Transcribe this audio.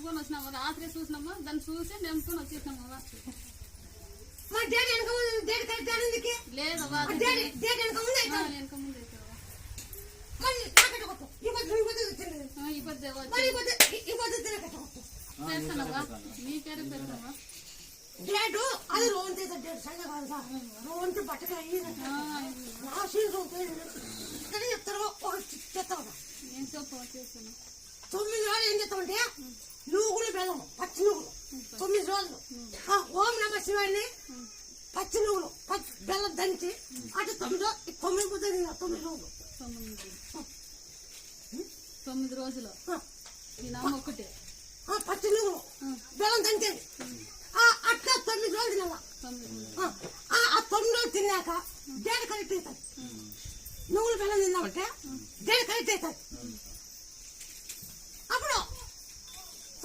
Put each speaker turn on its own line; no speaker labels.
నింపుకొని వచ్చినాము. రాత్రి చూసినాము, దాన్ని చూసి నింపుకొని వచ్చేసినాము. లేదు పెడతానవా మీ పేరు పెడతావా
డేటు అది రోంతే డేట్ సండే కాదు సార్ రోంతే బట్టకాయ చెప్తారు చెప్తావు
ఏం చెప్పు చేస్తాను
9 రోజులు ఏం చేస్తామంటే నువ్వులు బెల్లం పచ్చి నువ్వులు 9 రోజులు ఓం నమ శివాయని పచ్చి నువ్వులు బెల్లం దంచి అటు 9 కుదిరి 9 రోజులు
9 రోజులు ఈ నామ ఒకటే
పచ్చి నువ్వులు బెల్లం దంచేది అట్లా 9 రోజులు తినాల. ఆ 9 రోజులు తిన్నాక డేట్ కరెక్ట్ అవుతుంది. నువ్వులు బెల్లం తిన్నామంటే